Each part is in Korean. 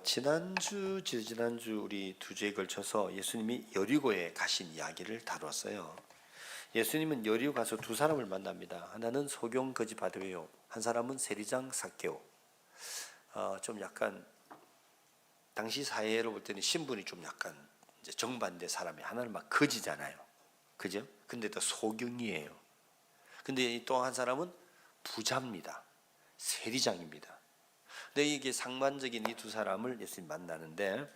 지난주 우리 두 주에 걸쳐서 예수님이 여리고에 가신 이야기를 다뤘어요. 예수님은 여리고 가서 두 사람을 만납니다. 하나는 소경 거지 바디메오, 한 사람은 세리장 삭개오. 좀 약간 당시 사회로 볼 때는 신분이 좀 약간 이제 정반대 사람이, 하나는 막 거지잖아요, 그죠? 근데 또 소경이에요. 근데 또 한 사람은 부자입니다. 세리장입니다. 근데 이게 상반적인 이 두 사람을 예수님 만나는데,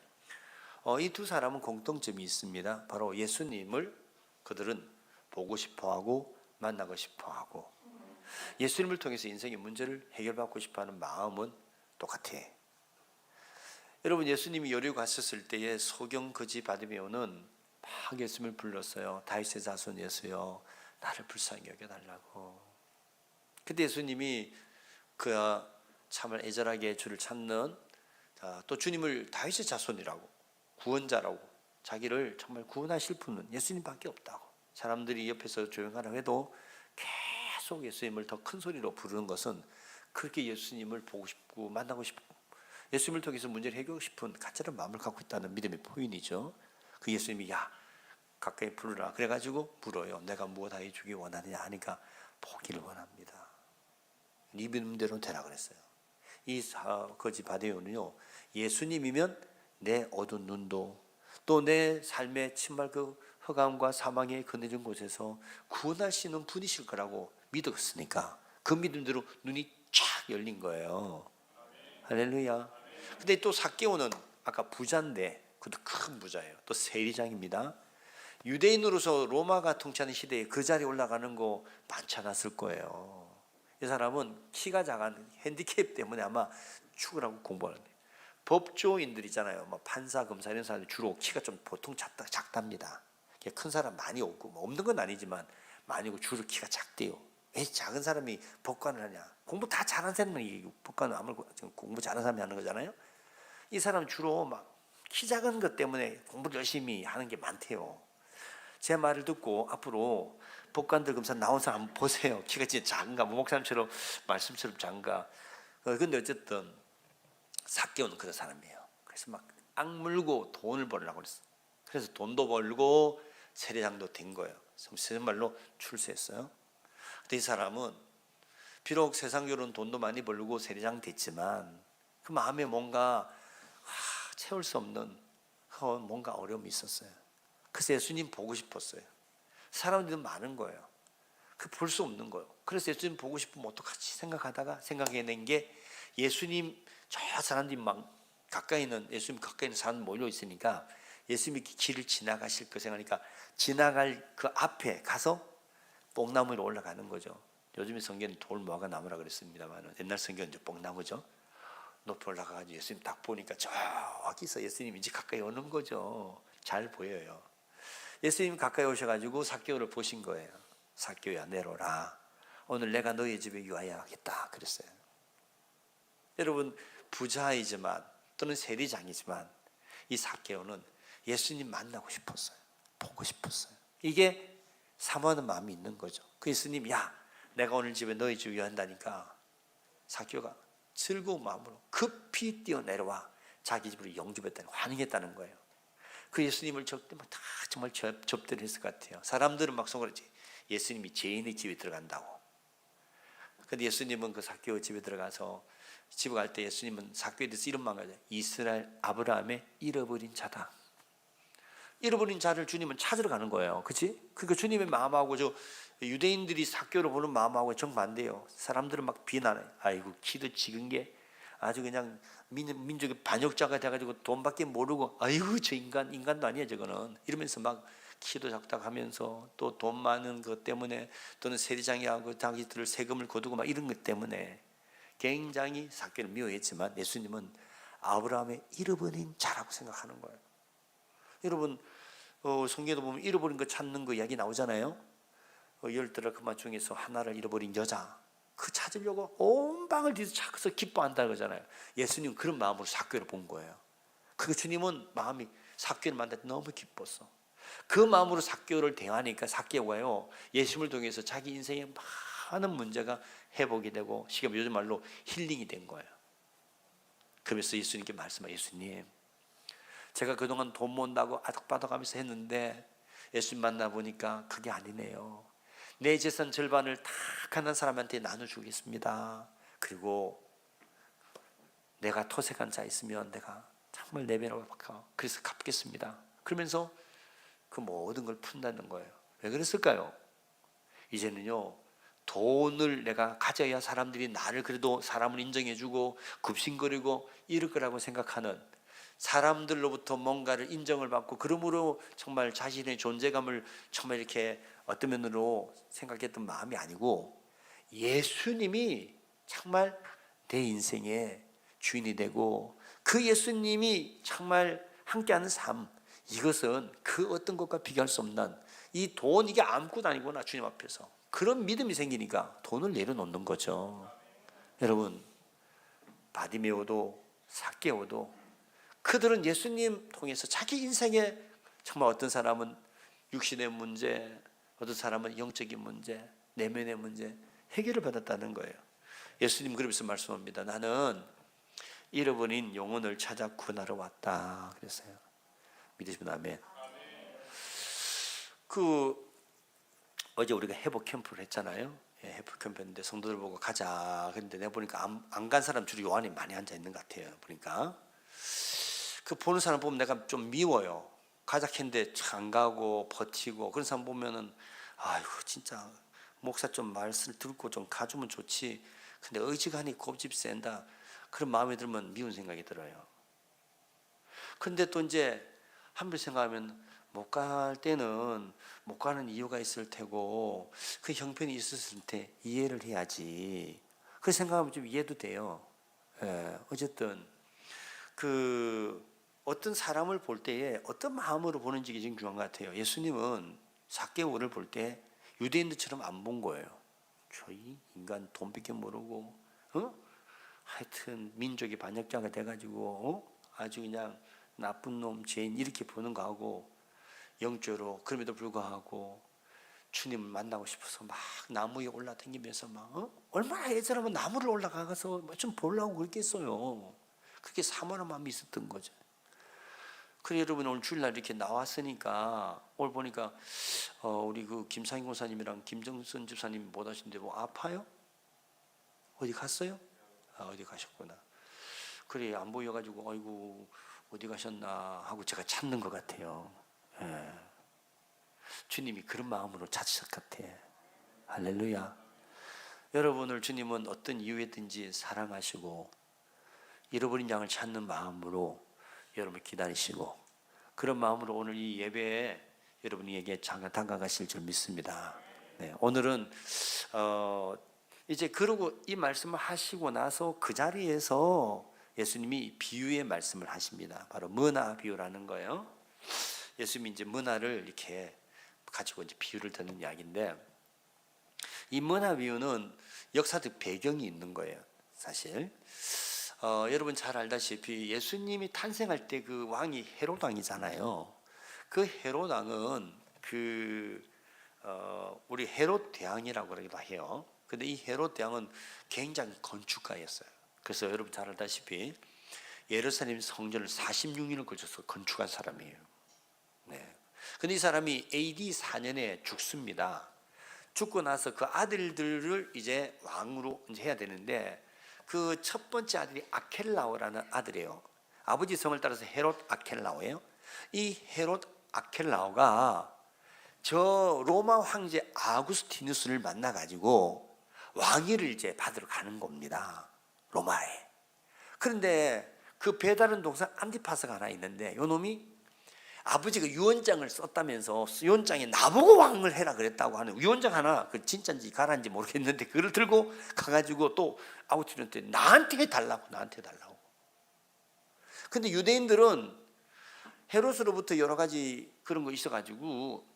이 두 사람은 공통점이 있습니다. 바로 예수님을 그들은 보고 싶어하고 만나고 싶어하고, 예수님을 통해서 인생의 문제를 해결받고 싶어하는 마음은 똑같아. 여러분, 예수님이 여리고 갔었을 때에 소경 거지 바디메오는 막 예수님을 불렀어요. 다윗의 자손 예수여, 나를 불쌍히 여겨달라고. 그때 예수님이 참을 애절하게 주를 찾는, 또 주님을 다윗의 자손이라고, 구원자라고, 자기를 정말 구원하실 분은 예수님밖에 없다고, 사람들이 옆에서 조용하라고 해도 계속 예수님을 더 큰 소리로 부르는 것은 그렇게 예수님을 보고 싶고 만나고 싶고 예수님을 통해서 문제를 해결하고 싶은 가짜는 마음을 갖고 있다는 믿음의 표현이죠. 그 예수님이 야 가까이 부르라 그래가지고 물어요. 내가 무엇 하여 주기 원하느냐 하니까 보기를 원합니다. 네 믿음대로 되라 그랬어요. 이 거지 바디메오는요, 예수님이면 내 어두운 눈도 또 내 삶의 침말 그 흑암과 사망의 그늘진 곳에서 구원하시는 분이실 거라고 믿었으니까 그 믿음대로 눈이 쫙 열린 거예요. 할렐루야. 근데 또 삭개오는 아까 부자인데 그것도 큰 부자예요. 또 세리장입니다. 유대인으로서 로마가 통치하는 시대에 그 자리에 올라가는 거 많지 않았을 거예요. 이 사람은 키가 작은 핸디캡 때문에 아마 죽으라고 공부하는데, 법조인들이잖아요. 뭐 판사, 검사 이런 사람들 주로 키가 좀 보통 작답니다. 큰 사람 많이 없고, 뭐 없는 건 아니지만 많이 오고 주로 키가 작대요. 왜 작은 사람이 법관을 하냐? 공부 다 잘하는 사람이 법관을 아무래도 공부 잘하는 사람이 하는 거잖아요. 이 사람 주로 막 키 작은 것 때문에 공부를 열심히 하는 게 많대요. 제 말을 듣고 앞으로 법관들 검사 나온 사람 한번 보세요. 키가 진짜 작은가, 목사님처럼 말씀처럼 작은가. 근데 어쨌든 삭개오는 그런 사람이에요. 그래서 막 악물고 돈을 벌으려고 그랬어. 그래서 돈도 벌고 세리장도 된 거예요. 정말로 출세했어요. 근데 이 사람은 비록 세상적으로는 돈도 많이 벌고 세리장 됐지만 그 마음에 뭔가 채울 수 없는 뭔가 어려움이 있었어요. 그래서 예수님 보고 싶었어요. 사람들이 많은 거예요. 그 볼 수 없는 거예요. 그래서 예수님 보고 싶으면 어떡하지 생각하다가 생각해낸 게, 예수님 저 사람들이 막 예수님 가까이 있는 사람 몰려 있으니까 예수님이 길을 지나가실 거 생각하니까 지나갈 그 앞에 가서 뽕나무 위로 올라가는 거죠. 요즘에 성경은 돌 모아가 나무라 그랬습니다만 옛날 성경은 이제 뽕나무죠. 높이 올라가가지고 예수님 딱 보니까 저기서 예수님이 이제 가까이 오는 거죠. 잘 보여요. 예수님 가까이 오셔가지고 삭개오를 보신 거예요. 삭개오야 내려오라. 오늘 내가 너희 집에 유하여야겠다 그랬어요. 여러분, 부자이지만 또는 세리장이지만 이 삭개오는 예수님 만나고 싶었어요. 보고 싶었어요. 이게 사모하는 마음이 있는 거죠. 그 예수님, 야 내가 오늘 집에 너희 집에 유한다니까. 삭개오가 즐거운 마음으로 급히 뛰어내려와 자기 집으로 영접했다는, 환영했다는 거예요. 그 예수님을 다 정말 접대를 했을 것 같아요. 사람들은 막 속으로지 예수님이 죄인의 집에 들어간다고. 근데 예수님은 그 삭개오 집에 들어가서 집에 갈 때 예수님은 삭개오에 대해서 이런 말을 하죠. 이스라엘 아브라함의 잃어버린 자다. 잃어버린 자를 주님은 찾으러 가는 거예요. 그렇지? 그러니까 주님의 마음하고 저 유대인들이 삭개오를 보는 마음하고 정반대예요. 사람들은 막 비난해. 아이고 키도 작은 게 아주 그냥 민족의 반역자가 돼가지고 돈밖에 모르고, 아이고 저 인간도 아니야 저거는, 이러면서 막 키도 작다고 하면서 또 돈 많은 것 때문에 또는 세리장이하고 자기들 세금을 거두고 막 이런 것 때문에 굉장히 삭개오를 미워했지만 예수님은 아브라함의 잃어버린 자라고 생각하는 거예요. 여러분, 성경에도 보면 잃어버린 거 찾는 거 이야기 나오잖아요. 12 중에서 하나를 잃어버린 여자, 그 찾으려고 온 방을 뒤에서 찾아서 기뻐한다는 거잖아요. 예수님은 그런 마음으로 삭개오를 본 거예요. 그 주님은 마음이 삭개오를 만날 때 너무 기뻤어. 그 마음으로 삭개오를 대하니까 삭개오가요, 예수님을 통해서 자기 인생의 많은 문제가 회복이 되고, 요즘 말로 힐링이 된 거예요. 그러면서 예수님께 말씀하세요. 예수님, 제가 그동안 돈 모은다고 아득바득하면서 했는데 예수님 만나보니까 그게 아니네요. 내 재산 절반을 다 가난한 사람한테 나눠주겠습니다. 그리고 내가 토색한 자 있으면 내가 정말 내 배로 갚아, 그래서 갚겠습니다. 그러면서 그 모든 걸 푼다는 거예요. 왜 그랬을까요? 이제는요, 돈을 내가 가져야 사람들이 나를 그래도 사람을 인정해주고 굽신거리고 이럴 거라고 생각하는, 사람들로부터 뭔가를 인정을 받고 그러므로 정말 자신의 존재감을 정말 이렇게 어떤 면으로 생각했던 마음이 아니고, 예수님이 정말 내 인생의 주인이 되고 그 예수님이 정말 함께하는 삶, 이것은 그 어떤 것과 비교할 수 없는, 이 돈 이게 아무것도 아니구나 주님 앞에서, 그런 믿음이 생기니까 돈을 내려놓는 거죠. 여러분, 바디메오도 삭개오도 그들은 예수님 통해서 자기 인생에 정말 어떤 사람은 육신의 문제, 어떤 사람은 영적인 문제, 내면의 문제 해결을 받았다는 거예요. 예수님 그러면서 말씀합니다. 나는 잃어버린 영혼을 찾아 구원하러 왔다 그랬어요. 믿으시면 아멘. 어제 우리가 회복 캠프를 했잖아요. 회복 캠프인데 성도들 보고 가자. 그런데 내가 보니까 안 간 사람 주로 요 안에 많이 앉아 있는 것 같아요. 보니까 그 보는 사람 보면 내가 좀 미워요. 가자 했는데 안 가고 버티고 그런 사람 보면은 아이고 진짜 목사 좀 말씀을 듣고 좀 가주면 좋지. 근데 어지간히 고집 센다. 그런 마음이 들면 미운 생각이 들어요. 그런데 또 이제 한번 생각하면 못 갈 때는 못 가는 이유가 있을 테고 그 형편이 있었을 때 이해를 해야지. 그 생각하면 좀 이해도 돼요. 어쨌든 어떤 사람을 볼 때에 어떤 마음으로 보는지 게 중요한 것 같아요. 예수님은 삭개오를 볼 때 유대인들처럼 안 본 거예요. 저희 인간 돈밖에 모르고 하여튼 민족의 반역자가 돼가지고 아주 그냥 나쁜 놈, 죄인 이렇게 보는 거하고, 영적으로 그럼에도 불구하고 주님을 만나고 싶어서 막 나무 위에 올라다니면서 막 얼마나 예전하면 나무를 올라가서 좀 보려고 그랬겠어요. 그렇게 사모하는 마음이 있었던 거죠. 그래 여러분, 오늘 주일날 이렇게 나왔으니까 오늘 보니까 우리 그 김상희 권사님이랑 김정선 집사님 못 하시는데 뭐 아파요? 어디 갔어요? 어디 가셨구나. 그래 안 보여가지고 아이고 어디 가셨나 하고 제가 찾는 것 같아요. 주님이 그런 마음으로 찾으실 것 같아. 할렐루야. 여러분을 주님은 어떤 이유에든지 사랑하시고 잃어버린 양을 찾는 마음으로 여러분을 기다리시고, 그런 마음으로 오늘 이 예배에 여러분에게 다가가실 줄 믿습니다. 네, 오늘은 이제 그러고 이 말씀을 하시고 나서 그 자리에서 예수님이 비유의 말씀을 하십니다. 바로 문화 비유라는 거예요. 예수님이 이제 문화를 이렇게 가지고 이제 비유를 드는 이야기인데, 이 문화 비유는 역사적 배경이 있는 거예요. 사실 여러분 잘 알다시피 예수님이 탄생할 때 그 왕이 헤롯 왕이잖아요. 그 헤롯 왕은 우리 헤롯 대왕이라고 그러기도 해요. 근데 이 헤롯 대왕은 굉장히 건축가였어요. 그래서 여러분 잘 알다시피 예루살렘 성전을 46년을 걸쳐서 건축한 사람이에요. 네. 근데 이 사람이 AD 4년에 죽습니다. 죽고 나서 그 아들들을 이제 왕으로 이제 해야 되는데, 그 첫 번째 아들이 아켈라오라는 아들이에요. 아버지 성을 따라서 헤롯 아켈라오예요. 이 헤롯 아켈라오가 저 로마 황제 아구스티누스를 만나가지고 왕위를 이제 받으러 가는 겁니다. 로마에. 그런데 그 배다른 동생 안티파스가 하나 있는데, 요 놈이 아버지가 유언장을 썼다면서 유언장에 나보고 왕을 해라 그랬다고 하는 유언장 하나, 그 진짜인지 가라인지 모르겠는데 그걸 들고 가가지고 또 아구스티누스한테 나한테 해달라고. 근데 유대인들은 헤롯으로부터 여러 가지 그런 거 있어가지고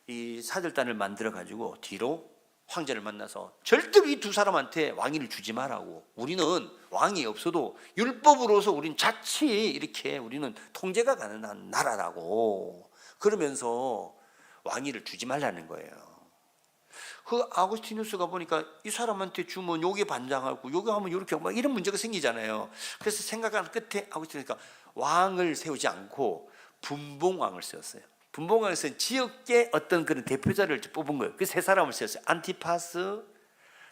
이 사절단을 만들어가지고 뒤로 황제를 만나서 절대로 이 두 사람한테 왕위를 주지 말라고. 우리는 왕이 없어도 율법으로서 우리는 자치 이렇게 우리는 통제가 가능한 나라라고 그러면서 왕위를 주지 말라는 거예요. 그 아구스티누스가 보니까 이 사람한테 주면 요게 반장하고 요게 하면 요렇게 하고 막 이런 문제가 생기잖아요. 그래서 생각하는 끝에 아구스티누스가 왕을 세우지 않고 분봉왕을 세웠어요. 분봉왕에서 지역계 어떤 그런 대표자를 뽑은 거예요. 그 세 사람을 세웠어요. 안티파스,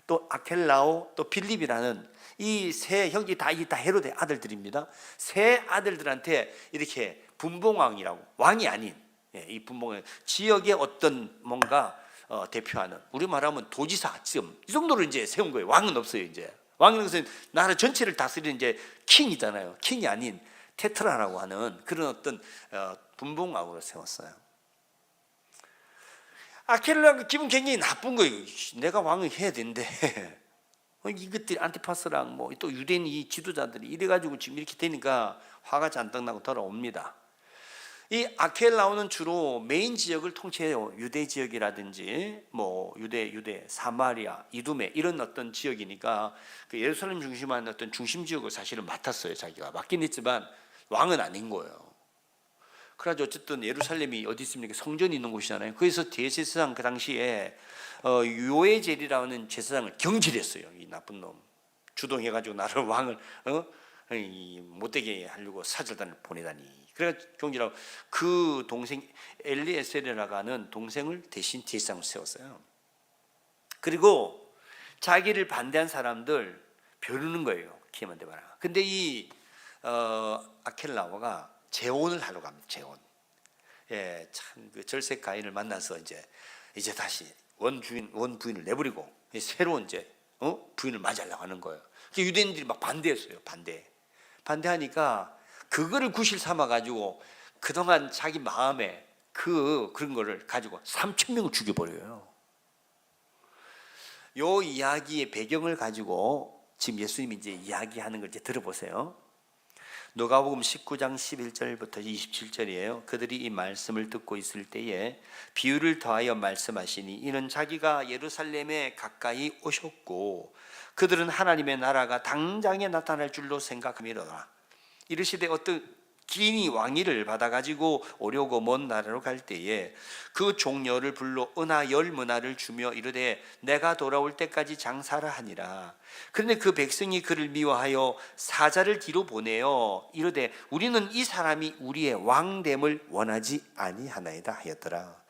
또 아켈라오, 또 빌립이라는 이 세 형제 다 헤로데 아들들입니다. 세 아들들한테 이렇게 분봉왕이라고, 왕이 아닌 이 분봉왕, 지역의 어떤 뭔가 대표하는, 우리 말하면 도지사쯤 이 정도로 이제 세운 거예요. 왕은 없어요. 이제 왕은 것은 나라 전체를 다스리는 이제 킹이잖아요. 킹이 아닌 테트라라고 하는 그런 어떤 분봉왕으로 세웠어요. 아켈라가 기분 굉장히 나쁜 거예요. 내가 왕을 해야 되는데 이것들이 안티파스랑 뭐 또 유대인 이 지도자들이 이래가지고 지금 이렇게 되니까 화가 잔뜩 나고 돌아옵니다. 이 아켈라오는 주로 메인 지역을 통치해요. 유대 지역이라든지 뭐 유대 사마리아, 이두메 이런 어떤 지역이니까 그 예루살렘 중심한 어떤 중심 지역을 사실은 맡았어요. 자기가 맡긴 했지만 왕은 아닌 거예요. 그래서 어쨌든 예루살렘이 어디 있습니까? 성전이 있는 곳이잖아요. 거기서 대제사장 그 당시에 요에젤이라는 제사장을 경질했어요. 이 나쁜 놈 주동해가지고 나를 왕을 못되게 하려고 사절단을 보내다니. 그래서 경질하고 그 동생 엘리에셀이라고 하는 동생을 대신 제사장을 세웠어요. 그리고 자기를 반대한 사람들 벼르는 거예요. 기회만 대봐라. 근데 이 아켈라오가 재혼을 하러 갑니다. 재혼. 예, 참 그 절색 가인을 만나서 이제 다시 원 부인을 내버리고 새로운 이제 부인을 맞이하려고 하는 거예요. 유대인들이 막 반대했어요. 반대하니까 그거를 구실 삼아 가지고 그동안 자기 마음에 그런 거를 가지고 3,000명을 죽여버려요. 요 이야기의 배경을 가지고 지금 예수님이 이제 이야기하는 걸 이제 들어보세요. 누가복음 19장 11절부터 27절이에요. 그들이 이 말씀을 듣고 있을 때에 비유를 더하여 말씀하시니 이는 자기가 예루살렘에 가까이 오셨고 그들은 하나님의 나라가 당장에 나타날 줄로 생각함이로라. 이르시되 어떤 기인이 왕위를 받아가지고 오려고 먼 나라로 갈 때에 그 종려를 불러 은하 10문화를 주며 이르되 내가 돌아올 때까지 장사라 하니라. 그런데 그 백성이 그를 미워하여 사자를 뒤로 보내어 이르되 우리는 이 사람이 우리의 왕됨을 원하지 아니하나이다 하였더라.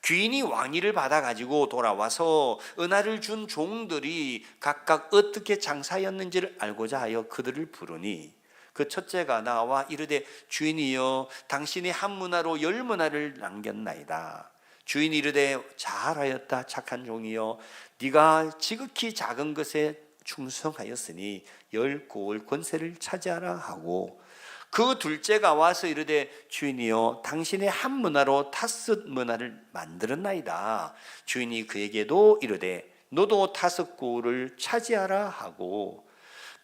귀인이 왕위를 받아가지고 돌아와서 은하를 준 종들이 각각 어떻게 장사였는지를 알고자 하여 그들을 부르니 그 첫째가 나와 이르되 주인이여 당신이 한 문화로 10문화를 남겼나이다. 주인이 이르되 잘하였다 착한 종이여 네가 지극히 작은 것에 충성하였으니 10고을 권세를 차지하라 하고 그 둘째가 와서 이르되 주인이여 당신의 한 문화로 5문화를 만들었나이다. 주인이 그에게도 이르되 너도 5고을을 차지하라 하고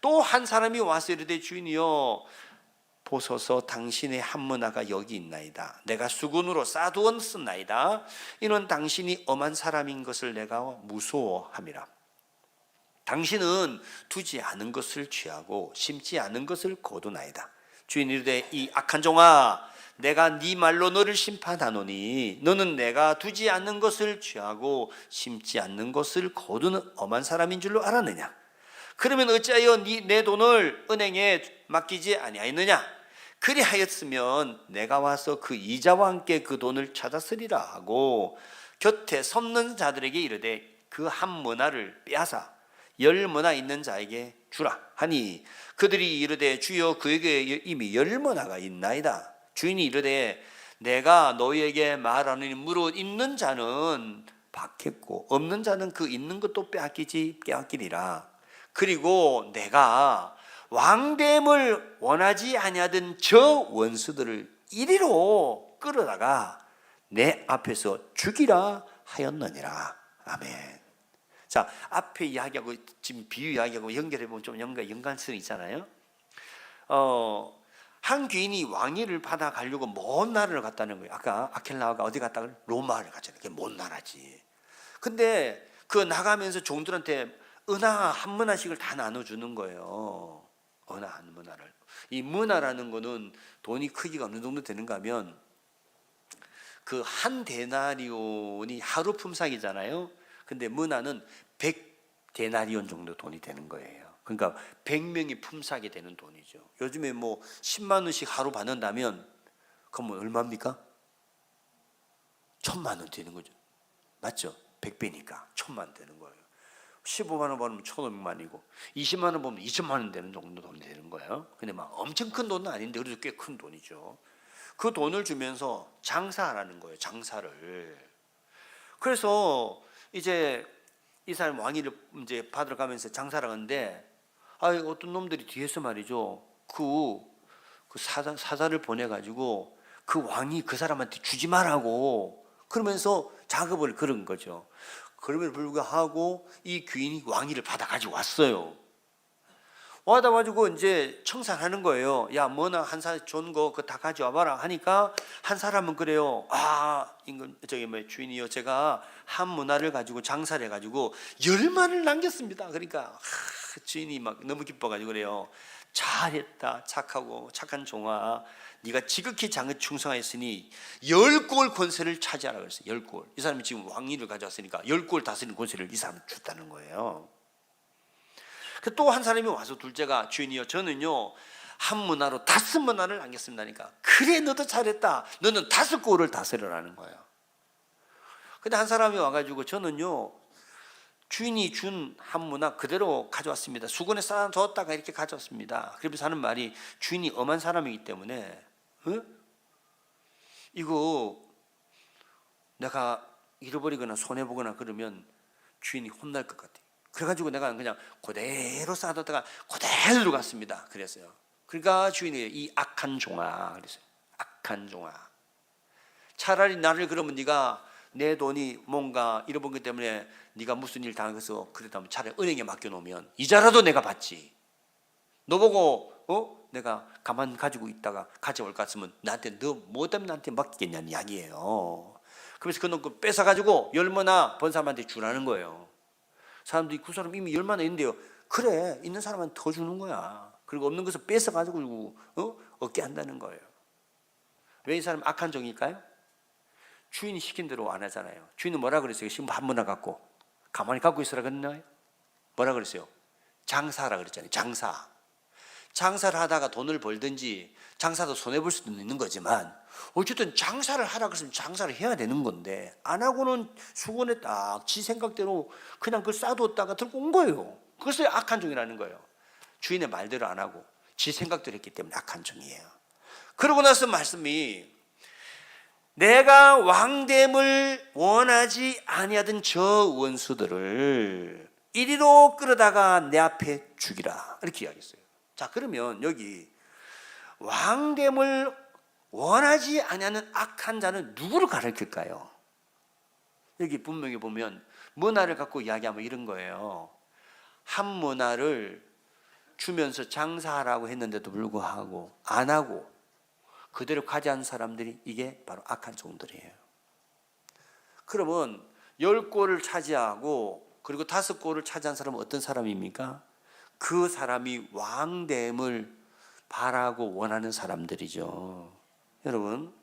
또 한 사람이 와서 이르되 주인이여 보소서 당신의 한 문화가 여기 있나이다. 내가 수군으로 쌓아두었나이다. 이는 당신이 엄한 사람인 것을 내가 무서워함이라. 당신은 두지 않은 것을 취하고 심지 않은 것을 거두나이다. 주인이 이르되 이 악한 종아 내가 네 말로 너를 심판하노니 너는 내가 두지 않는 것을 취하고 심지 않는 것을 거두는 엄한 사람인 줄로 알았느냐? 그러면 어찌하여 내 돈을 은행에 맡기지 아니하였느냐? 그리하였으면 내가 와서 그 이자와 함께 그 돈을 찾았으리라 하고 곁에 섰는 자들에게 이르되 그 한 문화를 빼앗아 10문화 있는 자에게 주라 하니 그들이 이르되 주여 그에게 이미 10문화가 있나이다. 주인이 이르되 내가 너희에게 말하노니 무릇 있는 자는 받겠고 없는 자는 그 있는 것도 빼앗기리라. 그리고 내가 왕됨을 원하지 아니하던 저 원수들을 이리로 끌어다가 내 앞에서 죽이라 하였느니라. 아멘. 자, 앞에 이야기하고 지금 비유 이야기하고 연결해 보면 좀 연관성이 있잖아요. 한 귀인이 왕위를 받아 가려고 먼 나라를 갔다는 거예요. 아까 아켈라오가 어디 갔다가 로마를 갔잖아요. 그게 먼 나라지. 근데 그 나가면서 종들한테 은하 한 문화씩을 다 나눠주는 거예요. 은하 한 문화를. 이 문화라는 거는 돈이 크기가 어느 정도 되는가 하면 그 한 데나리온이 하루 품삯이잖아요. 근데 문화는 100데나리온 정도 돈이 되는 거예요. 그러니까 100명이 품삯이 되는 돈이죠. 요즘에 뭐 10만 원씩 하루 받는다면 그러면 얼마입니까? 1000만 원 되는 거죠. 맞죠? 100배니까 1000만 원 되는 거예요. 15만 원 벌면 1500만이고 20만 원 벌면 2000만 원 되는 정도 돈이 되는 거예요. 근데 막 엄청 큰 돈은 아닌데 그래도 꽤 큰 돈이죠. 그 돈을 주면서 장사하라는 거예요. 장사를. 그래서 이제 이 사람 왕위를 이제 받으러 가면서 장사를 하는데 어떤 놈들이 뒤에서 말이죠. 그 사자를 보내가지고 그 왕이 그 사람한테 주지 말라고 그러면서 작업을 걸은 거죠. 그럼에도 불구하고 이 귀인이 왕위를 받아 가지고 왔어요. 와다 가지고 이제 청산하는 거예요. 야, 뭐나 한 살 좋은 거 그거 다 가져와 봐라 하니까 한 사람은 그래요. 주인이요, 제가 한 문화를 가지고 장사를 해가지고 10만을 남겼습니다. 그러니까 주인이 막 너무 기뻐가지고 그래요. 잘했다, 착하고 착한 종아, 네가 지극히 장에 충성하였으니 10골 권세를 차지하라 그랬어요. 10골. 이 사람이 지금 왕위를 가져왔으니까 10골 다스리는 권세를 이 사람은 줬다는 거예요. 또 한 사람이 와서 둘째가, 주인이요, 저는요 한 문화로 5문화를 남겼습니다니까. 그래, 너도 잘했다. 너는 5골을 다스리라는 거예요. 근데 한 사람이 와가지고, 저는요 주인이 준 한 문화 그대로 가져왔습니다. 수건에 쌓아뒀다가 이렇게 가져왔습니다. 그러면서 하는 말이, 주인이 엄한 사람이기 때문에 이거 내가 잃어버리거나 손해보거나 그러면 주인이 혼날 것 같아. 그래가지고 내가 그냥 그대로 쌓아뒀다가 그대로 갔습니다. 그랬어요. 그러니까 주인이, 이 악한 종아 그랬어요. 악한 종아, 차라리 나를 그러면 네가 내 돈이 뭔가 잃어본 것 때문에 네가 무슨 일 당해서 그랬다면 차라리 은행에 맡겨놓으면 이자라도 내가 받지. 너 보고 내가 가만 가지고 있다가 가져올 것 같으면 나한테, 너 뭐 때문에 나한테 맡기겠냐는 이야기예요. 그래서 그놈 그 뺏어가지고 10문화 번 사람한테 주라는 거예요. 사람들이, 그 사람 이미 10만원 있는데요. 그래, 있는 사람한테 더 주는 거야. 그리고 없는 것을 뺏어가지고 얻게 한다는 거예요. 왜 이 사람 악한 종일까요? 주인이 시킨 대로 안 하잖아요. 주인은 뭐라 그랬어요? 지금 한 문화 갖고 가만히 갖고 있으라 그랬나요? 뭐라 그랬어요? 장사하라 그랬잖아요. 장사를 하다가 돈을 벌든지, 장사도 손해볼 수도 있는 거지만 어쨌든 장사를 하라 그랬으면 장사를 해야 되는 건데, 안 하고는 수건에 딱 지 생각대로 그냥 그걸 싸두었다가 들고 온 거예요. 그래서 악한 종이라는 거예요. 주인의 말대로 안 하고 지 생각대로 했기 때문에 악한 종이에요. 그러고 나서 말씀이, 내가 왕됨을 원하지 아니하던 저 원수들을 이리로 끌어다가 내 앞에 죽이라, 이렇게 이야기했어요. 자, 그러면 여기 왕됨을 원하지 아니하는 악한 자는 누구를 가리킬까요? 여기 분명히 보면 문화를 갖고 이야기하면 이런 거예요. 한 문화를 주면서 장사하라고 했는데도 불구하고 안 하고 그대로 가져간 사람들이, 이게 바로 악한 종들이에요. 그러면 10골을 차지하고 그리고 5골을 차지한 사람은 어떤 사람입니까? 그 사람이 왕됨을 바라고 원하는 사람들이죠. 여러분,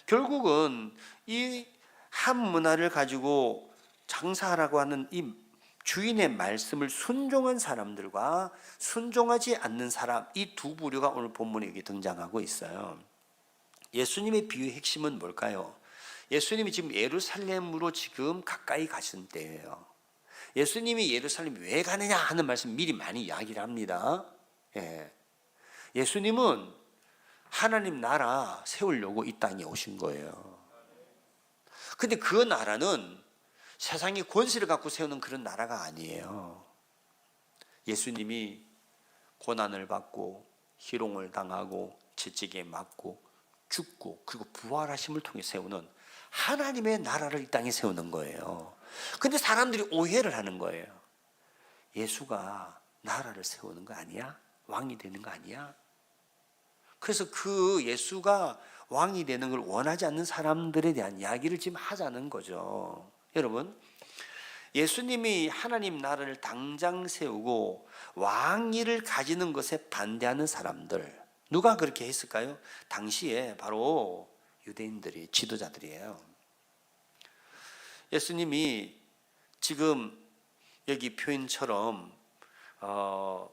결국은 이 한 문화를 가지고 장사하라고 하는 이 주인의 말씀을 순종한 사람들과 순종하지 않는 사람, 이 두 부류가 오늘 본문에 여기 등장하고 있어요. 예수님의 비유의 핵심은 뭘까요? 예수님이 지금 예루살렘으로 지금 가까이 가신 때예요. 예수님이 예루살렘 왜 가느냐 하는 말씀 미리 많이 이야기를 합니다. 예수님은 하나님 나라 세우려고 이 땅에 오신 거예요. 근데 그 나라는 세상의 권세를 갖고 세우는 그런 나라가 아니에요. 예수님이 고난을 받고 희롱을 당하고 채찍에 맞고 죽고 그리고 부활하심을 통해 세우는 하나님의 나라를 이 땅에 세우는 거예요. 근데 사람들이 오해를 하는 거예요. 예수가 나라를 세우는 거 아니야? 왕이 되는 거 아니야? 그래서 그 예수가 왕이 되는 걸 원하지 않는 사람들에 대한 이야기를 지금 하자는 거죠. 여러분, 예수님이 하나님 나라를 당장 세우고 왕위를 가지는 것에 반대하는 사람들, 누가 그렇게 했을까요? 당시에 바로 유대인들이, 지도자들이에요. 예수님이 지금 여기 표현처럼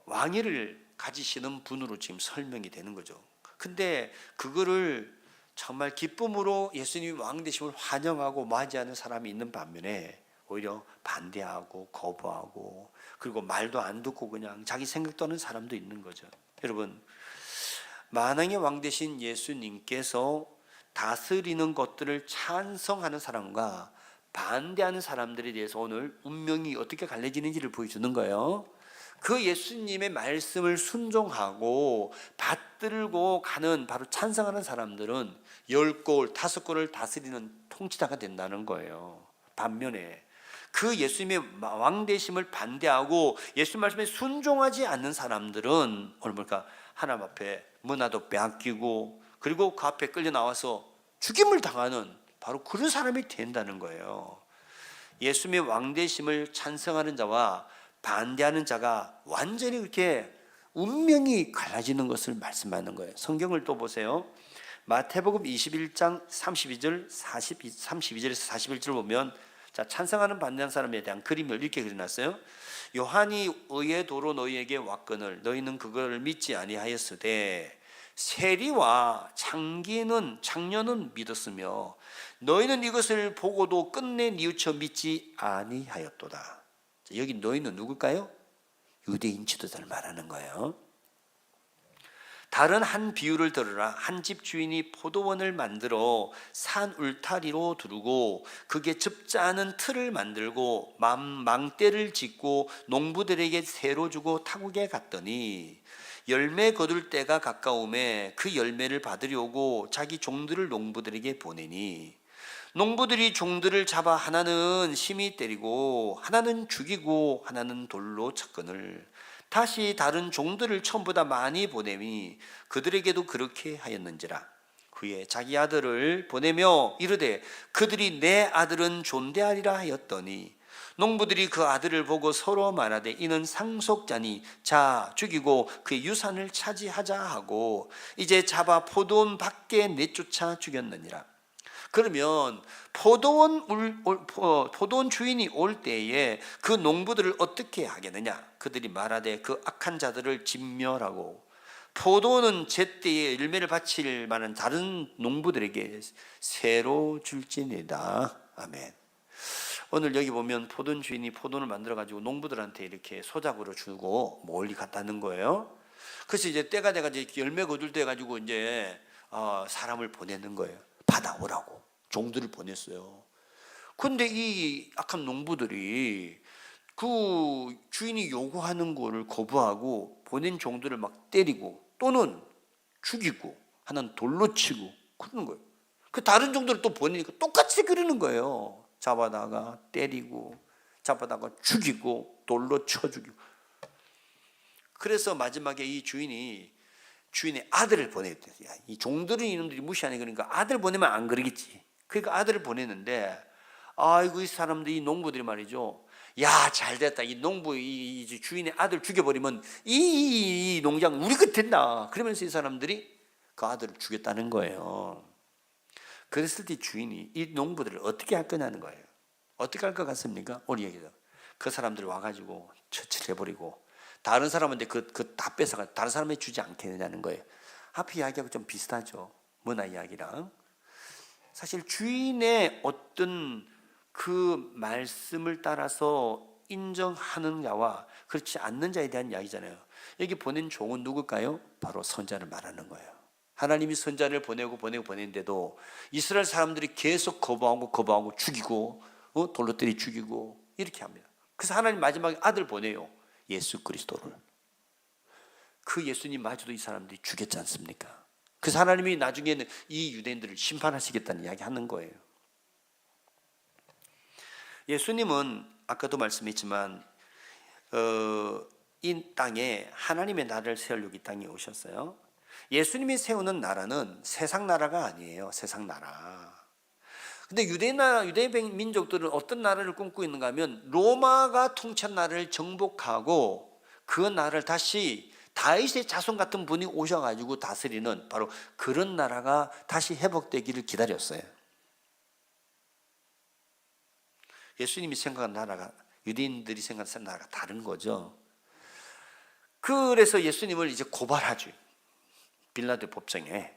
왕위를 가지시는 분으로 지금 설명이 되는 거죠. 근데 그거를 정말 기쁨으로 예수님이 왕 되심을 환영하고 맞이하는 사람이 있는 반면에 오히려 반대하고 거부하고 그리고 말도 안 듣고 그냥 자기 생각도 하는 사람도 있는 거죠. 여러분, 만왕의 왕 되신 예수님께서 다스리는 것들을 찬성하는 사람과 반대하는 사람들에 대해서 오늘 운명이 어떻게 갈라지는지를 보여주는 거예요. 그 예수님의 말씀을 순종하고 받들고 가는, 바로 찬성하는 사람들은 10골, 5골을 다스리는 통치자가 된다는 거예요. 반면에 그 예수님의 왕 되심을 반대하고 예수 말씀에 순종하지 않는 사람들은 오늘 뭘까? 하나님 앞에 문화도 빼앗기고 그리고 그 앞에 끌려 나와서 죽임을 당하는 바로 그런 사람이 된다는 거예요. 예수님의 왕 되심을 찬성하는 자와 반대하는 자가 완전히 그렇게 운명이 갈라지는 것을 말씀하는 거예요. 성경을 또 보세요. 마태복음 21장 32절 32절에서 41절 보면, 자, 찬성하는 반대하는 사람에 대한 그림을 이렇게 그려놨어요. 요한이 의의 도로 너희에게 왔거늘 너희는 그걸 믿지 아니하였으되 세리와 창녀는 믿었으며 너희는 이것을 보고도 끝내 뉘우쳐 믿지 아니하였도다. 여기 너희는 누굴까요? 유대인 지도자를 말하는 거예요. 다른 한 비유를 들으라. 한 집 주인이 포도원을 만들어 산 울타리로 두르고 그게 즙지 않은 틀을 만들고 망대를 짓고 농부들에게 새로 주고 타국에 갔더니 열매 거둘 때가 가까움에 그 열매를 받으려고 자기 종들을 농부들에게 보내니 농부들이 종들을 잡아 하나는 심히 때리고 하나는 죽이고 하나는 돌로 쳤거늘 다시 다른 종들을 처음보다 많이 보내니 그들에게도 그렇게 하였는지라. 후에 자기 아들을 보내며 이르되 그들이 내 아들은 존대하리라 하였더니 농부들이 그 아들을 보고 서로 말하되 이는 상속자니 자 죽이고 그의 유산을 차지하자 하고 이제 잡아 포도원 밖에 내쫓아 죽였느니라. 그러면 포도원 주인이 올 때에 그 농부들을 어떻게 하겠느냐? 그들이 말하되 그 악한 자들을 진멸하고 포도원은 제때에 열매를 바칠 만한 다른 농부들에게 새로 줄지니이다. 아멘. 오늘 여기 보면 포도원 주인이 포도원을 만들어 가지고 농부들한테 이렇게 소작으로 주고 멀리 갖다는 거예요. 그래서 이제 때가 돼가지고 열매 거둘 때 가지고 이제 사람을 보내는 거예요. 받아오라고. 종들을 보냈어요. 근데 이 악한 농부들이 그 주인이 요구하는 거를 거부하고 보낸 종들을 막 때리고 또는 죽이고 하나는 돌로 치고 그러는 거예요. 그 다른 종들을 또 보내니까 똑같이 그러는 거예요. 잡아다가 때리고 잡아다가 죽이고 돌로 쳐 죽이고. 그래서 마지막에 이 주인의 아들을 보냈대요. 이 종들은 이놈들이 무시하네. 그러니까 아들 보내면 안 그러겠지. 그러니까 아들을 보냈는데, 아이고 이 사람들, 이 농부들이 말이죠. 야, 잘됐다. 이 농부, 이 주인의 아들 죽여버리면 이 농장 우리 것 된다. 그러면서 이 사람들이 그 아들을 죽였다는 거예요. 그랬을 때 주인이 이 농부들을 어떻게 할 거냐는 거예요. 어떻게 할 것 같습니까? 오늘 얘기죠. 그 사람들이 와가지고 처치를 해버리고 다른 사람한테 그 다 뺏어가 다른 사람에게 주지 않겠느냐는 거예요. 앞에 이야기하고 좀 비슷하죠. 문화 이야기랑. 사실 주인의 어떤 그 말씀을 따라서 인정하는 자와 그렇지 않는 자에 대한 이야기잖아요. 여기 보낸 종은 누굴까요? 바로 선자를 말하는 거예요. 하나님이 선자를 보내는데도 이스라엘 사람들이 계속 거부하고 죽이고 돌로 때리 죽이고 이렇게 합니다. 그래서 하나님 마지막에 아들 보내요. 예수 그리스도를. 그 예수님마저도 이 사람들이 죽였지 않습니까? 그래서 하나님이 나중에는 이 유대인들을 심판하시겠다는 이야기 하는 거예요. 예수님은 아까도 말씀했지만 이 땅에 하나님의 나라를 세우려고 이 땅에 오셨어요. 예수님이 세우는 나라는 세상 나라가 아니에요. 세상 나라. 근데 유대 민족들은 어떤 나라를 꿈꾸고 있는가 하면 로마가 통치한 나라를 정복하고 그 나라를 다시 다윗의 자손 같은 분이 오셔가지고 다스리는 바로 그런 나라가 다시 회복되기를 기다렸어요. 예수님이 생각한 나라가 유대인들이 생각하는 나라가 다른 거죠. 그래서 예수님을 이제 고발하죠. 빌라도 법정에.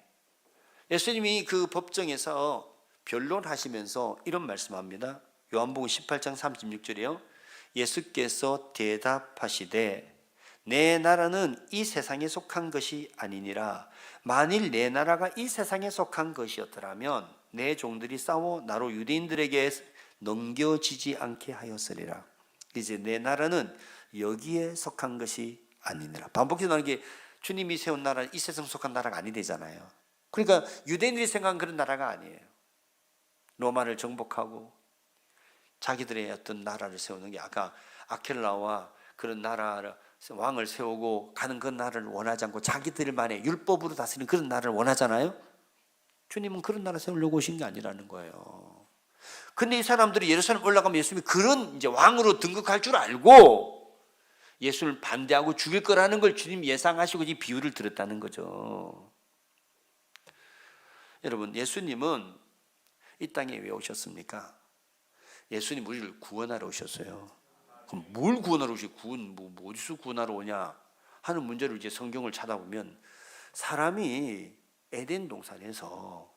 예수님이 그 법정에서 변론하시면서 이런 말씀합니다. 요한복음 18장 36절이요. 예수께서 대답하시되 내 나라는 이 세상에 속한 것이 아니니라. 만일 내 나라가 이 세상에 속한 것이었더라면 내 종들이 싸워 나로 유대인들에게 넘겨지지 않게 하였으리라. 이제 내 나라는 여기에 속한 것이 아니니라. 반복해서 나오는 게 주님이 세운 나라는 이 세상 속한 나라가 아니되잖아요. 그러니까 유대인들이 생각한 그런 나라가 아니에요. 로마를 정복하고 자기들의 어떤 나라를 세우는 게 아까 아켈라와 그런 나라를 왕을 세우고 가는 그 나라를 원하지 않고 자기들만의 율법으로 다스리는 그런 나라를 원하잖아요. 주님은 그런 나라 세우려고 오신 게 아니라는 거예요. 근데 이 사람들이 예루살렘 올라가면 예수님이 그런 이제 왕으로 등극할 줄 알고 예수를 반대하고 죽일 거라는 걸 주님 예상하시고 이 비유를 들었다는 거죠. 여러분, 예수님은 이 땅에 왜 오셨습니까? 예수님 우리를 구원하러 오셨어요. 그럼 뭘 구원하러 오시? 뭐 어디서 구원하러 오냐 하는 문제를 이제 성경을 찾아보면 사람이 에덴 동산에서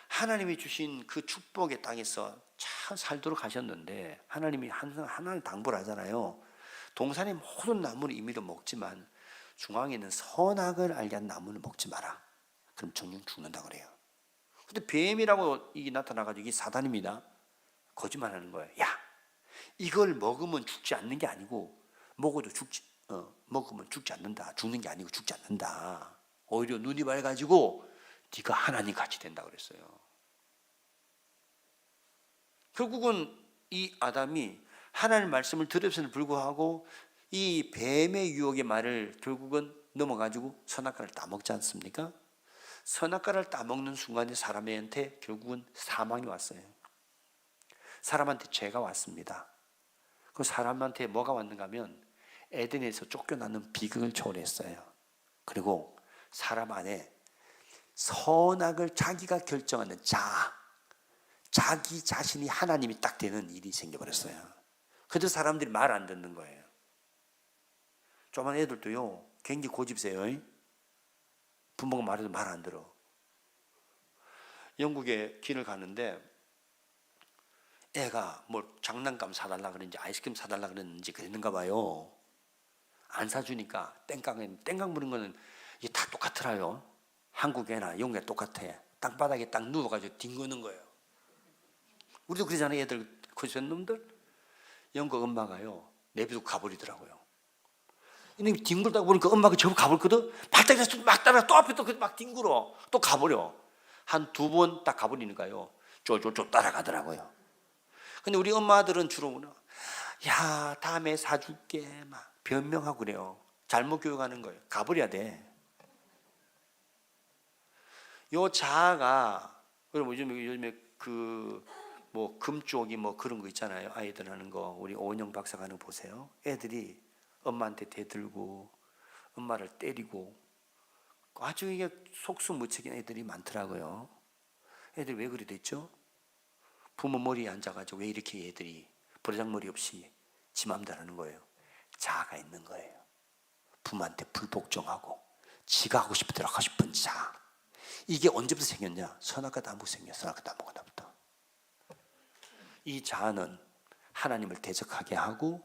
하나님이 주신 그 축복의 땅에서 참 살도록 하셨는데 하나님이 하나를 당부를 하잖아요. 동산의 모든 나무를 임의로 먹지만 중앙에는 선악을 알게 한 나무는 먹지 마라. 그럼 정녕 죽는다 그래요. 근데 뱀이라고 이게 나타나가지고 이게 사단입니다. 거짓말하는 거예요. 야, 이걸 먹으면 죽지 않는 게 아니고 먹으면 죽지 않는다. 죽는 게 아니고 죽지 않는다. 오히려 눈이 밝아지고 네가 하나님 같이 된다 그랬어요. 결국은 이 아담이 하나님 말씀을 들었음에도 불구하고 이 뱀의 유혹의 말을 결국은 넘어가지고 선악과를 따먹지 않습니까? 선악과를 따먹는 순간에 사람한테 결국은 사망이 왔어요. 사람한테 죄가 왔습니다. 그 사람한테 뭐가 왔는가 하면 에덴에서 쫓겨나는 비극을 초래했어요. 그리고 사람 안에 선악을 자기가 결정하는 자기 자신이 하나님이 딱 되는 일이 생겨버렸어요. 그래도 사람들이 말 안 듣는 거예요. 조그만 애들도요 굉장히 고집세요. 부모가 말해도 말 안 들어. 영국에 길을 가는데 애가 뭐 장난감 사달라 그랬는지 아이스크림 사달라 그랬는지 그랬는가 봐요. 안 사주니까 땡깡 부는 거는 이게 다 똑같더라요. 한국 애나 영국 애 똑같아. 땅바닥에 딱 누워가지고 뒹구는 거예요. 우리도 그러잖아요. 애들 커지는 놈들. 영국 엄마가요 내비두고 가버리더라고요. 이놈이 뒹굴다 보니까 엄마가 저거 가버렸거든. 발딱에서 막 따라 또 앞에 또 막 뒹굴어. 또 가버려. 한 2번 딱 가버리니까요 쪼쪼쪼 따라가더라고요. 근데 우리 엄마들은 주로 야 다음에 사줄게 막 변명하고 그래요. 잘못 교육하는 거예요. 가버려야 돼. 요 자아가 여러분 요즘에 그 뭐 금쪽이 뭐 그런 거 있잖아요. 아이들 하는 거 우리 오은영 박사가 하는 거 보세요. 애들이 엄마한테 대들고 엄마를 때리고 아주 이게 속수무책인 애들이 많더라고요. 애들이 왜 그래 됐죠? 부모 머리에 앉아가지고 왜 이렇게 애들이 버르장머리 없이 지 맘대로 하는 거예요? 자아가 있는 거예요. 부모한테 불복종하고 지가 하고 싶은 대로 하고 싶은 자아. 이게 언제부터 생겼냐? 선악과 나무가 생겼어요. 선악과 나무가 나부터. 이 자아는 하나님을 대적하게 하고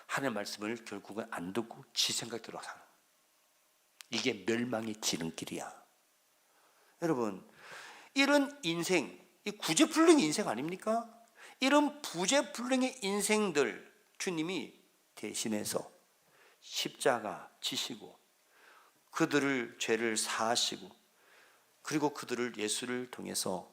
하나님의 말씀을 결국은 안 듣고 지 생각대로 사는. 이게 멸망의 지름길이야. 여러분, 이런 인생, 이 구제불능의 인생 아닙니까? 이런 부제불능의 인생들 주님이 대신해서 십자가 지시고 그들을 죄를 사하시고 그리고 그들을 예수를 통해서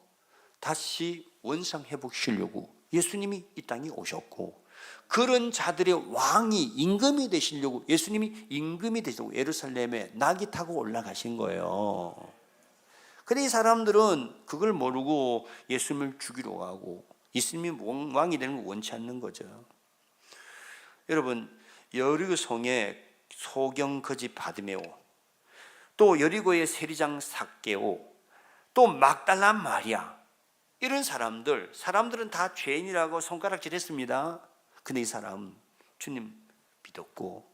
다시 원상 회복시키려고 예수님이 이 땅에 오셨고 그런 자들의 왕이 임금이 되시려고 예수님이 임금이 되시려고 예루살렘에 나귀 타고 올라가신 거예요. 근데 이 사람들은 그걸 모르고 예수님을 죽이러 가고 예수님이 왕이 되는 걸 원치 않는 거죠. 여러분, 여리고성의 소경 거지 바디메오, 또 여리고의 세리장 삭개오, 또 막달라 마리아, 이런 사람들은 다 죄인이라고 손가락질 했습니다. 근데 이 사람 주님 믿었고,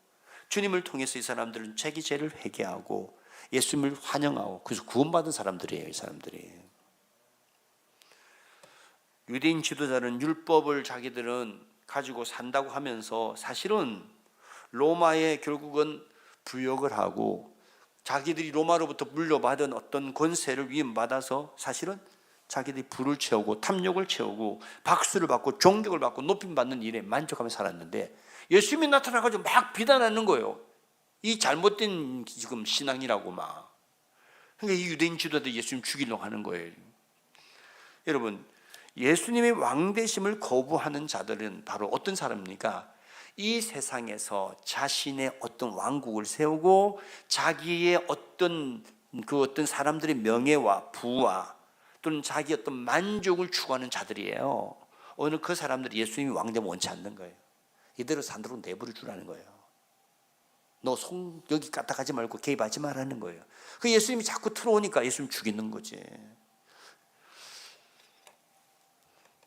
주님을 통해서 이 사람들은 자기 죄를 회개하고 예수님을 환영하고, 그래서 구원받은 사람들이에요. 이 사람들이. 유대인 지도자는 율법을 자기들은 가지고 산다고 하면서 사실은 로마에 결국은 부역을 하고 자기들이 로마로부터 물려받은 어떤 권세를 위임받아서 사실은 자기들이 부를 채우고 탐욕을 채우고 박수를 받고 존경을 받고 높임받는 일에 만족하며 살았는데, 예수님이 나타나가지고 막 비난하는 거예요. 이 잘못된 지금 신앙이라고 막. 그러니까 이 유대인 지도자들이 예수님 죽이려고 하는 거예요. 여러분, 예수님의 왕되심을 거부하는 자들은 바로 어떤 사람입니까? 이 세상에서 자신의 어떤 왕국을 세우고 자기의 어떤 사람들의 명예와 부와 또는 자기 어떤 만족을 추구하는 자들이에요. 오늘 그 사람들이 예수님이 왕되면 원치 않는 거예요. 이대로 산다고 내버려 두라는 거예요. 너 여기 까딱하지 말고 개입하지 말라는 거예요. 그 예수님이 자꾸 들어오니까 예수님 죽이는 거지.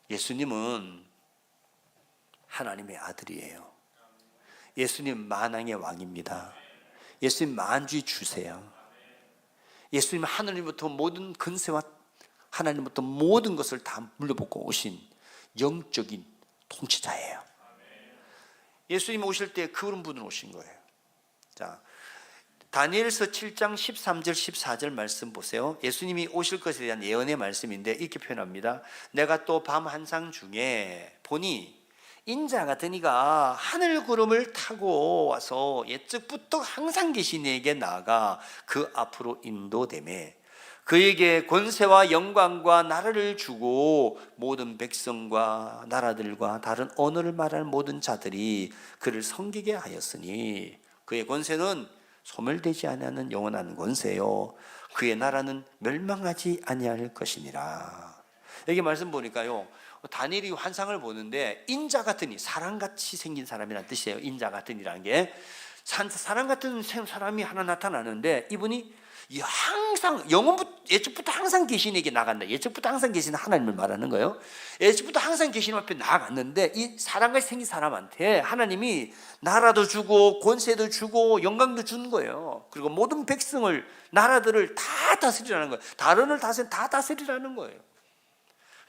예수님은 하나님의 아들이에요. 예수님 만왕의 왕입니다. 예수님 만주의 주세요. 예수님 하나님부터 모든 근세와 하나님부터 모든 것을 다 물려받고 오신 영적인 통치자예요. 예수님 오실 때 그런 분으로 오신 거예요. 자, 다니엘서 7장 13절 14절 말씀 보세요. 예수님이 오실 것에 대한 예언의 말씀인데 이렇게 표현합니다. 내가 또 밤 한상 중에 보니 인자 같은 이가 하늘 구름을 타고 와서 옛적부터 항상 계신 이에게 나아가 그 앞으로 인도되매 그에게 권세와 영광과 나라를 주고 모든 백성과 나라들과 다른 언어를 말하는 모든 자들이 그를 섬기게 하였으니 그의 권세는 소멸되지 아니하는 영원한 권세요 그의 나라는 멸망하지 아니할 것이니라. 여기 말씀 보니까요, 다니엘이 환상을 보는데 인자 같으니 사람같이 생긴 사람이라는 뜻이에요. 인자 같으니라는 게 사람 같은 사람이 하나 나타나는데, 이분이 항상 예적부터 항상 계신 에게 나간다. 예적부터 항상 계신 하나님을 말하는 거예요. 예적부터 항상 계신 앞에 나아갔는데 이 사람같이 생긴 사람한테 하나님이 나라도 주고 권세도 주고 영광도 주는 거예요. 그리고 모든 백성을, 나라들을 다 다스리라는 거예요. 다른을 다 다스리라는 거예요.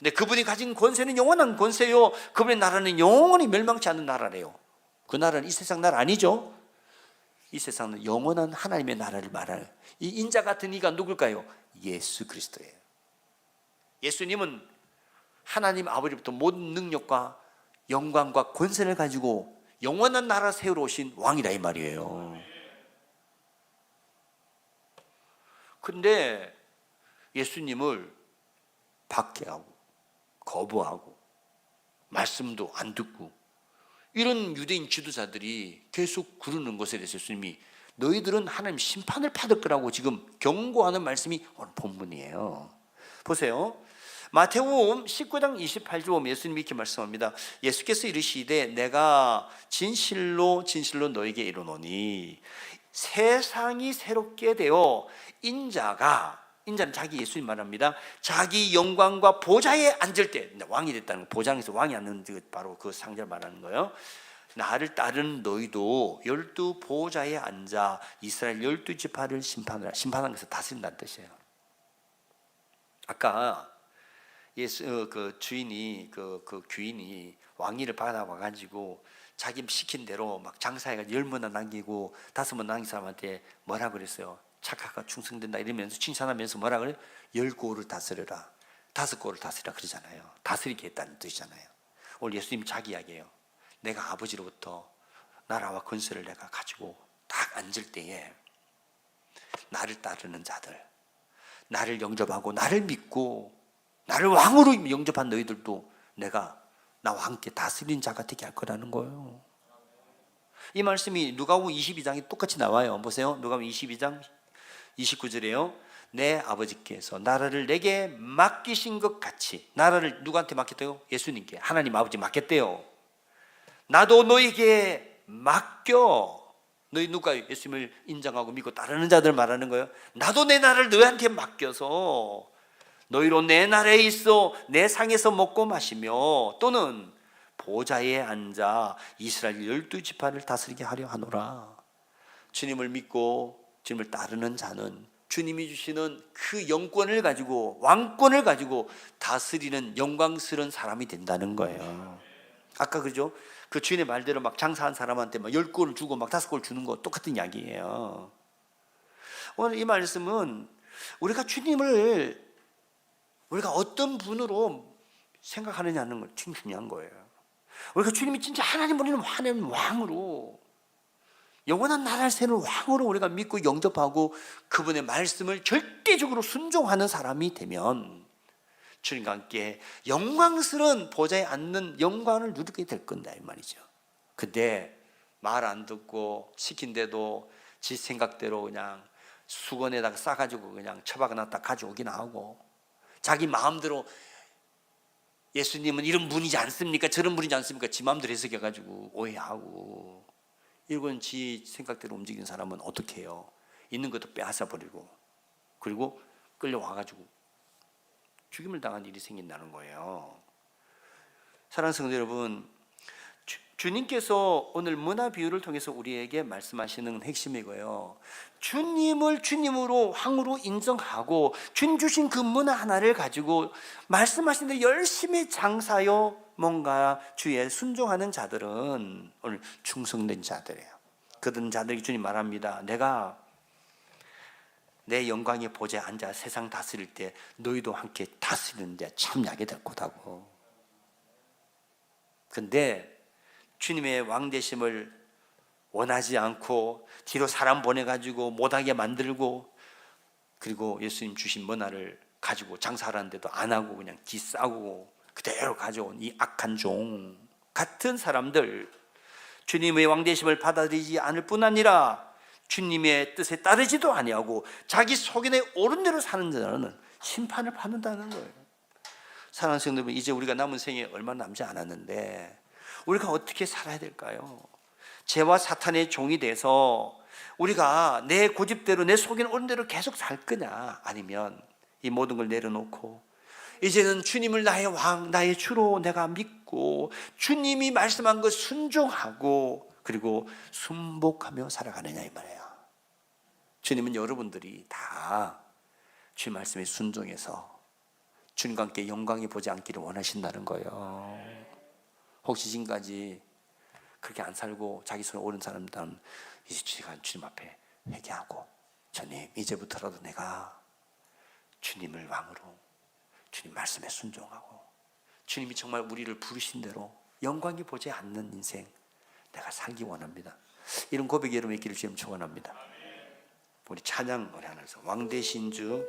근데 그분이 가진 권세는 영원한 권세요. 그분의 나라는 영원히 멸망치 않는 나라래요. 그 나라는 이 세상 나라 아니죠. 이 세상은 영원한 하나님의 나라를 말하는, 이 인자 같은 이가 누굴까요? 예수 그리스도예요. 예수님은 하나님 아버지부터 모든 능력과 영광과 권세를 가지고 영원한 나라 세우러 오신 왕이다 이 말이에요. 근데 예수님을 박해하고 거부하고 말씀도 안 듣고 이런 유대인 지도자들이 계속 그러는 것에 대해서 예수님이 너희들은 하나님 심판을 받을 거라고 지금 경고하는 말씀이 오늘 본문이에요. 보세요. 마태복음 19장 28절 보면 예수님이 이렇게 말씀합니다. 예수께서 이르시되 내가 진실로 너에게 이르노니 세상이 새롭게 되어 인자는 자기 예수님 말합니다. 자기 영광과 보좌에 앉을 때, 왕이 됐다는 거, 보장에서 왕이 앉는 바로 그 상자를 말하는 거예요. 나를 따르는 너희도 12 보좌에 앉아 이스라엘 12지파를 심판하는 것을 다스린다는 뜻이에요. 아까 그 주인이 그 귀인이 왕위를 받아와 가지고 자기 시킨 대로 막 장사해가지고 10문나 남기고 5문 남긴 사람한테 뭐라 그랬어요? 착하가 충성된다 이러면서 칭찬하면서 뭐라 그래요? 10고를 다스려라, 5고를 다스리라 그러잖아요. 다스리게 했다는 뜻이잖아요. 오늘 예수님 자기 이야기예요. 내가 아버지로부터 나라와 권세를 내가 가지고 딱 앉을 때에 나를 따르는 자들, 나를 영접하고 나를 믿고 나를 왕으로 영접한 너희들도 내가 나와 함께 다스리는 자가 되게 할 거라는 거예요. 이 말씀이 누가복음 22장에 똑같이 나와요. 보세요. 누가복음 22장 29절에요. 내 아버지께서 나라를 내게 맡기신 것 같이, 나라를 누구한테 맡겼대요? 예수님께, 하나님 아버지 맡겼대요. 나도 너에게 맡겨. 너희 누가 예수님을 인정하고 믿고 따르는 자들 말하는 거예요. 나도 내 나라를 너희한테 맡겨서 너희로 내 나라에 있어 내 상에서 먹고 마시며 또는 보좌에 앉아 이스라엘 12지파를 다스리게 하려 하노라. 주님을 믿고 주님을 따르는 자는 주님이 주시는 그 영권을 가지고, 왕권을 가지고 다스리는 영광스러운 사람이 된다는 거예요. 아까 그죠? 그 주인의 말대로 막 장사한 사람한테 막 10골을 주고 막 5골 주는 거 똑같은 이야기예요. 오늘 이 말씀은 우리가 주님을 우리가 어떤 분으로 생각하느냐는 걸 지금 중요한 거예요. 우리가 주님이 진짜 하나님 우리는 하나님 왕으로, 영원한 나라를 세우는 왕으로 우리가 믿고 영접하고 그분의 말씀을 절대적으로 순종하는 사람이 되면 주님과 함께 영광스러운 보좌에 앉는 영광을 누리게 될 건다 이 말이죠. 근데 말 안 듣고 시킨데도 지 생각대로 그냥 수건에다가 싸가지고 그냥 처박아 놨다 가져오긴 하고, 자기 마음대로 예수님은 이런 분이지 않습니까? 저런 분이지 않습니까? 지 마음대로 해석해가지고 오해하고, 이건 지 생각대로 움직이는 사람은 어떻게 해요? 있는 것도 빼앗아 버리고, 그리고 끌려와가지고 죽임을 당한 일이 생긴다는 거예요. 사랑하는 성도 여러분, 주님께서 오늘 문화 비유를 통해서 우리에게 말씀하시는 핵심이고요, 주님을 주님으로 왕으로 인정하고 주님 주신 그 문화 하나를 가지고 말씀하신 대로 열심히 장사요 뭔가 주에 순종하는 자들은 오늘 충성된 자들이에요. 그런 자들이 주님 말합니다. 내가 내 영광의 보좌에 앉아 세상 다스릴 때 너희도 함께 다스리는데 참여하게 될 거다고. 근데 주님의 왕되심을 원하지 않고 뒤로 사람 보내가지고 못하게 만들고, 그리고 예수님 주신 문화를 가지고 장사하라는데도 안 하고 그냥 기싸고 그대로 가져온 이 악한 종 같은 사람들, 주님의 왕되심을 받아들이지 않을 뿐 아니라 주님의 뜻에 따르지도 아니하고 자기 속인에 옳은 대로 사는 자는 심판을 받는다는 거예요. 사랑하는 성도 여러분, 이제 우리가 남은 생에 얼마 남지 않았는데 우리가 어떻게 살아야 될까요? 죄와 사탄의 종이 돼서 우리가 내 고집대로 내 속인 옳은 대로 계속 살 거냐, 아니면 이 모든 걸 내려놓고 이제는 주님을 나의 왕, 나의 주로 내가 믿고 주님이 말씀한 것 순종하고 그리고 순복하며 살아가느냐 이 말이에요. 주님은 여러분들이 다 주님 말씀에 순종해서 주님과 함께 영광이 보지 않기를 원하신다는 거예요. 혹시 지금까지 그렇게 안 살고 자기 손에 오른 사람들은 이제 주님 앞에 회개하고, 주님 이제부터라도 내가 주님을 왕으로 주님 말씀에 순종하고 주님이 정말 우리를 부르신 대로 영광이 보지 않는 인생 내가 살기 원합니다. 이런 고백이 여러분의 길을 주님 축원합니다. 우리 찬양 노래 하면서 왕 되신 주